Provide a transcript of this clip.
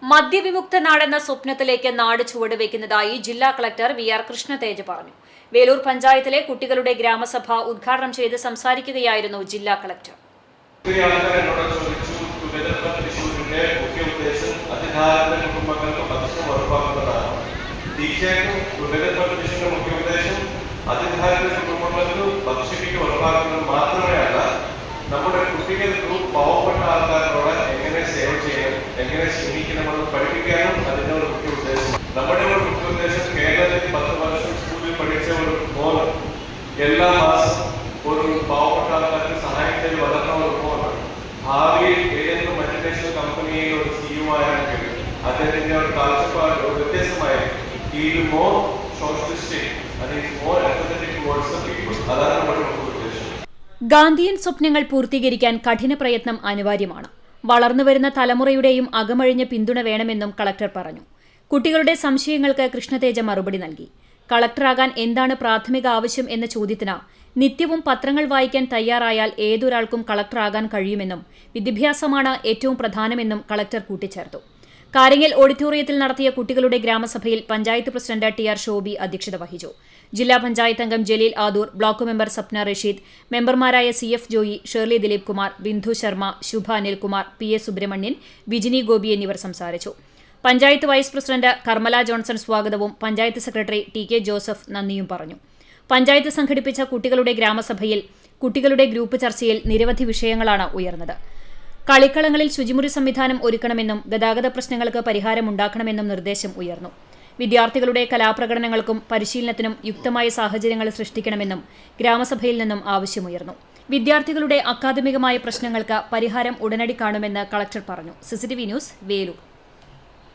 മദ്യവിമുക്ത നാടെന്ന സ്വപ്നത്തിലേക്ക് നാട് ചുവടുവെക്കുന്നതായി ജില്ലാ കളക്ടർ വി.ആർ. കൃഷ്ണതേജ് പറഞ്ഞു. വേലൂർ പഞ്ചായത്തിലെ കുട്ടികളുടെ ഗ്രാമസഭ ഉദ്ഘാടനം ചെയ്ത് സംസാരിക്കുകയായിരുന്നു ജില്ലാ കളക്ടർ. നമ്മുടെ കുട്ടികൾക്ക് പാവപ്പെട്ട ആൾക്കാരോട് എങ്ങനെ സേവ ചെയ്യണം, എങ്ങനെ ശ്രമിക്കണമെന്ന് പഠിപ്പിക്കാനും അതിന്റെ ഒരു മുഖ്യ ഉദ്ദേശം. നമ്മുടെ ഒരു മുഖ്യ ഉദ്ദേശം കേരളത്തിൽ 10 വർഷം സ്കൂളിൽ പഠിച്ച ഒരു മോന് എല്ലാ മാസം ഒരു പാവപ്പെട്ട ആൾക്കാർക്ക് സഹായിക്കാൻ വളർന്ന ഒരു മോന് ഭാവിയിൽ ഏതെങ്കിലും മൾട്ടിനാഷണൽ കമ്പനിയിൽ ഒരു CEO ആയാണെങ്കിൽ അദ്ദേഹത്തിന്റെ ഒരു കാഴ്ചപ്പാട് വ്യത്യസ്തമായിരിക്കും. ഈ more socialistic and more empathetic towards the people. അതാണ് നമ്മുടെ മുഖ്യ ഉദ്ദേശം. ഗാന്ധിയൻ സ്വപ്നങ്ങൾ പൂർത്തീകരിക്കാൻ കഠിന പ്രയത്നം അനിവാര്യമാണ്. വളർന്നുവരുന്ന തലമുറയുടെയും അകമഴിഞ്ഞ പിന്തുണ വേണമെന്നും കളക്ടർ പറഞ്ഞു. കുട്ടികളുടെ സംശയങ്ങൾക്ക് കൃഷ്ണതേജ മറുപടി നൽകി. കളക്ടറാകാൻ എന്താണ് പ്രാഥമിക ആവശ്യം എന്ന ചോദ്യത്തിന് നിത്യവും പത്രങ്ങൾ വായിക്കാൻ തയ്യാറായാൽ ഏതൊരാൾക്കും കളക്ടറാകാൻ കഴിയുമെന്നും വിദ്യാഭ്യാസമാണ് ഏറ്റവും പ്രധാനമെന്നും കളക്ടർ കൂട്ടിച്ചേർത്തു. കാരങ്ങൽ ഓഡിറ്റോറിയത്തിൽ നടത്തിയ കുട്ടികളുടെ ഗ്രാമസഭയിൽ പഞ്ചായത്ത് പ്രസിഡന്റ് ടി.ആർ. ശോഭി അധ്യക്ഷത വഹിച്ചു. ജില്ലാ പഞ്ചായത്ത് അംഗം ജലീൽ ആദൂർ, ബ്ലോക്ക് മെമ്പർ സപ്ന റഷീദ്, മെമ്പർമാരായ സി.എഫ്. ജോയി, ഷേർലി ദിലീപ് കുമാർ, ബിന്ദു ശർമ്മ, ശുഭ അനിൽകുമാർ, പി.എ. സുബ്രഹ്മണ്യൻ, വിജിനി ഗോപി എന്നിവർ സംസാരിച്ചു. പഞ്ചായത്ത് വൈസ് പ്രസിഡന്റ് കർമ്മല ജോൺസൺ സ്വാഗതവും പഞ്ചായത്ത് സെക്രട്ടറി ടി.കെ. ജോസഫ് നന്ദിയും പറഞ്ഞു. പഞ്ചായത്ത് സംഘടിപ്പിച്ച കുട്ടികളുടെ ഗ്രാമസഭയിൽ കുട്ടികളുടെ ഗ്രൂപ്പ് ചർച്ചയിൽ നിരവധി വിഷയങ്ങളാണ് ഉയർന്നത്. കളിക്കളങ്ങളിൽ ശുചിമുറി സംവിധാനം ഒരുക്കണമെന്നും ഗതാഗത പ്രശ്നങ്ങൾക്ക് പരിഹാരമുണ്ടാക്കണമെന്നും നിർദ്ദേശം ഉയർന്നു. വിദ്യാർത്ഥികളുടെ കലാപ്രകടനങ്ങൾക്കും പരിശീലനത്തിനും യുക്തമായ സാഹചര്യങ്ങൾ സൃഷ്ടിക്കണമെന്നും ഗ്രാമസഭയിൽ നിന്നും ആവശ്യമുയർന്നു. വിദ്യാർത്ഥികളുടെ അക്കാദമികമായ പ്രശ്നങ്ങൾക്ക് പരിഹാരം ഉടനടി കാണുമെന്ന് കളക്ടർ പറഞ്ഞു. CCTV news, Velur.